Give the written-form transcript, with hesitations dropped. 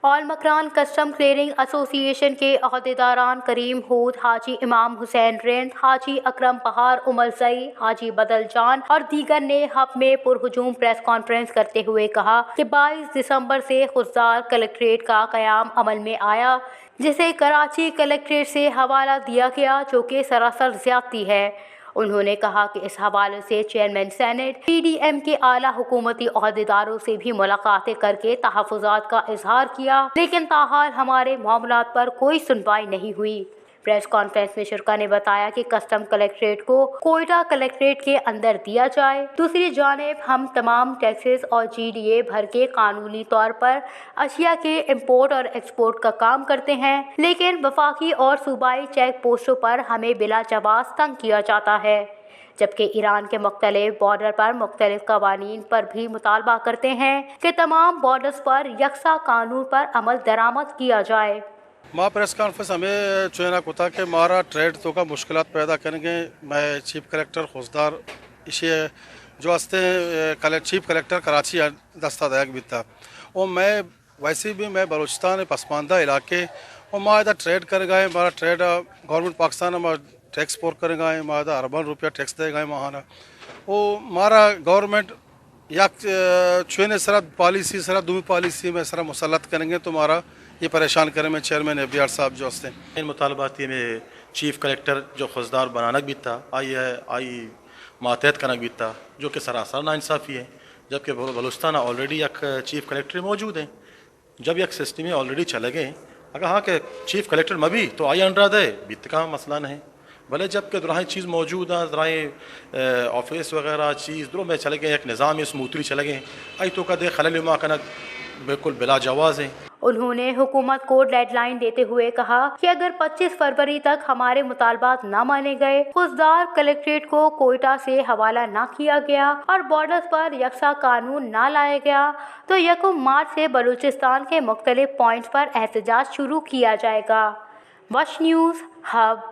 All Makran custom clearing association के अहदेदारान करीम हूद, हाजी इमाम हुसैन रिंद, हाजी अकरम बहार उमरजई, हाजी बदल जान और दीगर ने हब में पुरहुजूम प्रेस कॉन्फ्रेंस करते हुए कहा कि 22 दिसंबर से खुददार कलेक्ट्रेट का क़याम अमल में आया, जिसे कराची कलेक्ट्रेट से हवाला दिया गया, जो कि सरासर ज्यादती है। उन्होंने कहा कि इस हवाले से चेयरमैन सेनेट PDM के आला हुकूमती अहदेदारों से भी मुलाकातें करके तहफ़्फ़ुज़ात का इजहार किया, लेकिन ताहाल हमारे मामलात पर कोई सुनवाई नहीं हुई। प्रेस कॉन्फ्रेंस में शुरका ने बताया कि कस्टम कलेक्ट्रेट को कोयटा कलेक्ट्रेट के अंदर दिया जाए। दूसरी जानिब हम तमाम टैक्सेस और GDA भर के कानूनी तौर पर अशिया के इम्पोर्ट और एक्सपोर्ट का काम करते हैं, लेकिन वफाकी और सूबाई चेक पोस्टों पर हमें बिला जवाज़ तंग किया जाता है, जबकि ईरान के मुख्तलिफ बॉर्डर पर मुख्तलिफ कवानीन पर भी मुतालबा करते हैं कि तमाम बॉर्डर्स पर यकसा कानून पर अमल दरामद किया जाए। माँ प्रेस कॉन्फ्रेंस हमें चुना कोता के मारा ट्रेड तो का मुश्किलात पैदा करेंगे। मैं चीफ कलेक्टर खुशदार इसे जो हंसते चीफ कलेक्टर कराची दस्तादायक भी था, और मैं वैसे भी मैं बलूचिस्तान पसमानदा इलाके और माँ इधर ट्रेड कर गए। हमारा ट्रेड गवर्नमेंट पाकिस्तान में टैक्स पोर कर गए, माँ इधर अरबन रुपया टैक्स दे गए महाना। वो हमारा गवर्नमेंट या चुने सरा पॉलिसी सरा दूसरी पॉलिसी में सरा मुसलत करेंगे तो हमारा ये परेशान करें। मैं चेयरमैन FDR साहब जो हंसते इन मुतालबाती में चीफ कलेक्टर जो खुशदार बनाना भी था आई मातहत करना भी था, जो कि सरासर नाइंसाफ़ी है, जबकि बलूचिस्तान ऑलरेडी एक चीफ कलेक्टर मौजूद हैं। जब एक सिस्टम में ऑलरेडी चले गए, अगर हाँ के चीफ कलेक्टर में भी तो आई अंडर दे बीत का मसला नहीं, भले जबकि दुराही चीज़ मौजूद है, दुराही ऑफिस वगैरह चीज़ दुरों में चले गए, एक निज़ाम में स्मूथली चले गए, आई तो का दे खलल मा कनक बिल्कुल बिला जवाज़ है। उन्होंने हुकूमत को डेडलाइन देते हुए कहा कि अगर 25 फरवरी तक हमारे मुतालबात न माने गए, खुददार कलेक्ट्रेट को कोयटा से हवाला न किया गया और बॉर्डर्स पर यकसा कानून न लाया गया, तो 1 मार्च से बलूचिस्तान के मुख्तलिफ पॉइंट्स पर एहतजाज शुरू किया जाएगा। वश न्यूज़ हब।